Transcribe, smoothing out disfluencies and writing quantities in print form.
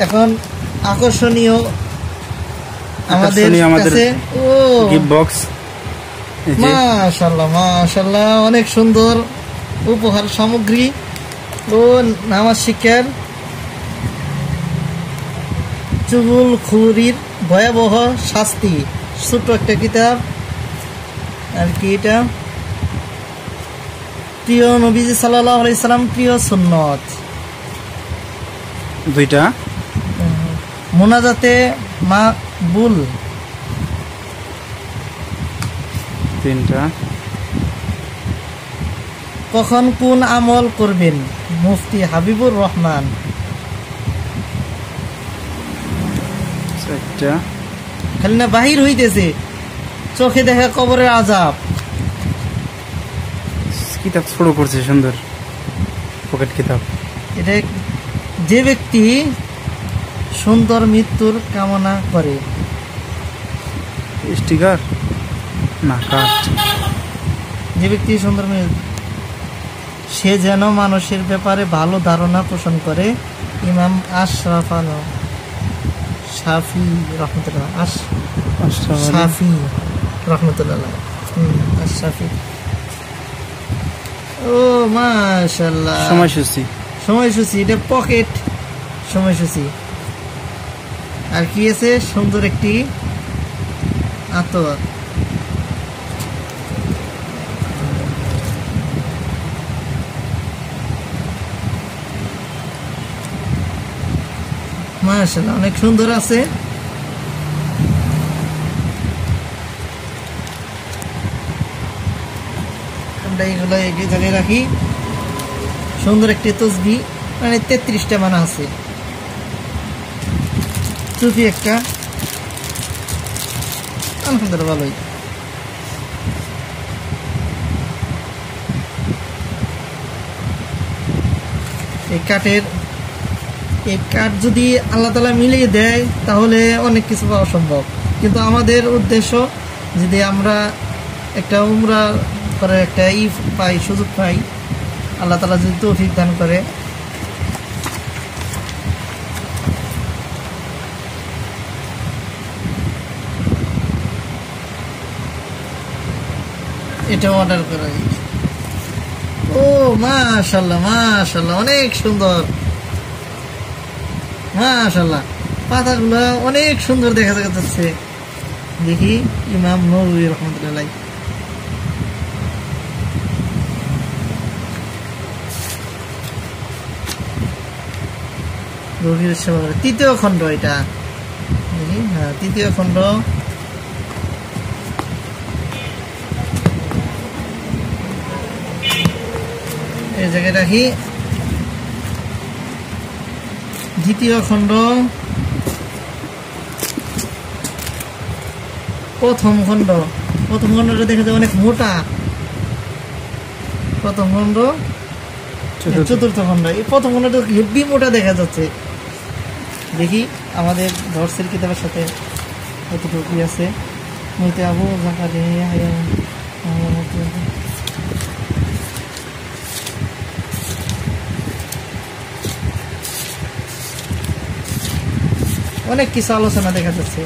এখন আকর্ষণীয় আমাদের কাছে ও গিফট বক্স। মাশাআল্লাহ মাশাআল্লাহ, অনেক সুন্দর উপহার সামগ্রী ও নামাজ শিক্ষার চুগলখুরির ভয়াবহ শাস্তি, ছোট্ট একটা কিতাব। আর কি এটা? প্রিয় নবীজি সাল্লাল্লাহু আলাইহি সাল্লাম প্রিয় সুন্নত, দুইটা মুনাজাতে মাকবুল, তিনটা কখন কোন আমল করবেন, মুফতি হাবিবুর রহমান, চারটা খালি না বাহির হইতেছে, চোখে দেখা কবরের আযাব। কিতাব ছোট করছে, সুন্দর পকেট কিতাব। এটা যে ব্যক্তি সুন্দর মৃত্যুর কামনা করে, স্টিকার না কার্ড, যে ব্যক্তি সুন্দর সে যেন মানুষের ব্যাপারে ভালো ধারণা পোষণ করে। ইমাম আশরাফ শাফি রহমতুল্লাহ, শাফি রহমতুল্লাহ, শাফি। ও মাশাআল্লাহ, সময়সূচি, এটা পকেট সময়সূচি। আর কি আছে? সুন্দর একটি আতর, মাশাআল্লাহ অনেক সুন্দর আছে। আমরা এগুলো এক জায়গায় রাখি। সুন্দর একটি তসবিহ, মানে 33টা মানা আছে। টুপি একটা, আলহামদুলিল্লাহ ভালোই। এই কাঠ যদি আল্লাহ তাআলা মিলিয়ে দেয় তাহলে অনেক কিছু পাওয়া সম্ভব, কিন্তু আমাদের উদ্দেশ্য যদি আমরা একটা উমরা করে একটা পাই, সুযোগ পাই, আল্লাহ তাআলা যদি তৌফিক দান করে, এটা অর্ডার করা হয়েছে। ও মাশাআল্লাহ মাশাআল্লাহ, অনেক সুন্দর, মাশাআল্লাহ। পাতাগুলো অনেক সুন্দর দেখা যাচ্ছে। দেখি, ইমাম নববী রহমতুল্লাহ, তৃতীয় খণ্ড এটা। হ্যাঁ, তৃতীয় খণ্ড। এই জায়গায় রাখি। দ্বিতীয় খণ্ড, প্রথম খণ্ডটা দেখা যায় অনেক মোটা। প্রথম খণ্ড, চতুর্থ খণ্ড। এই প্রথম খণ্ডটা হেভি মোটা দেখা যাচ্ছে। দেখি আমাদের দর্শের কিতাবের সাথে কতটুকু আছে। মুফতি আবু জাকারিয়া অনেক কিছু আলোচনা দেখা যাচ্ছে।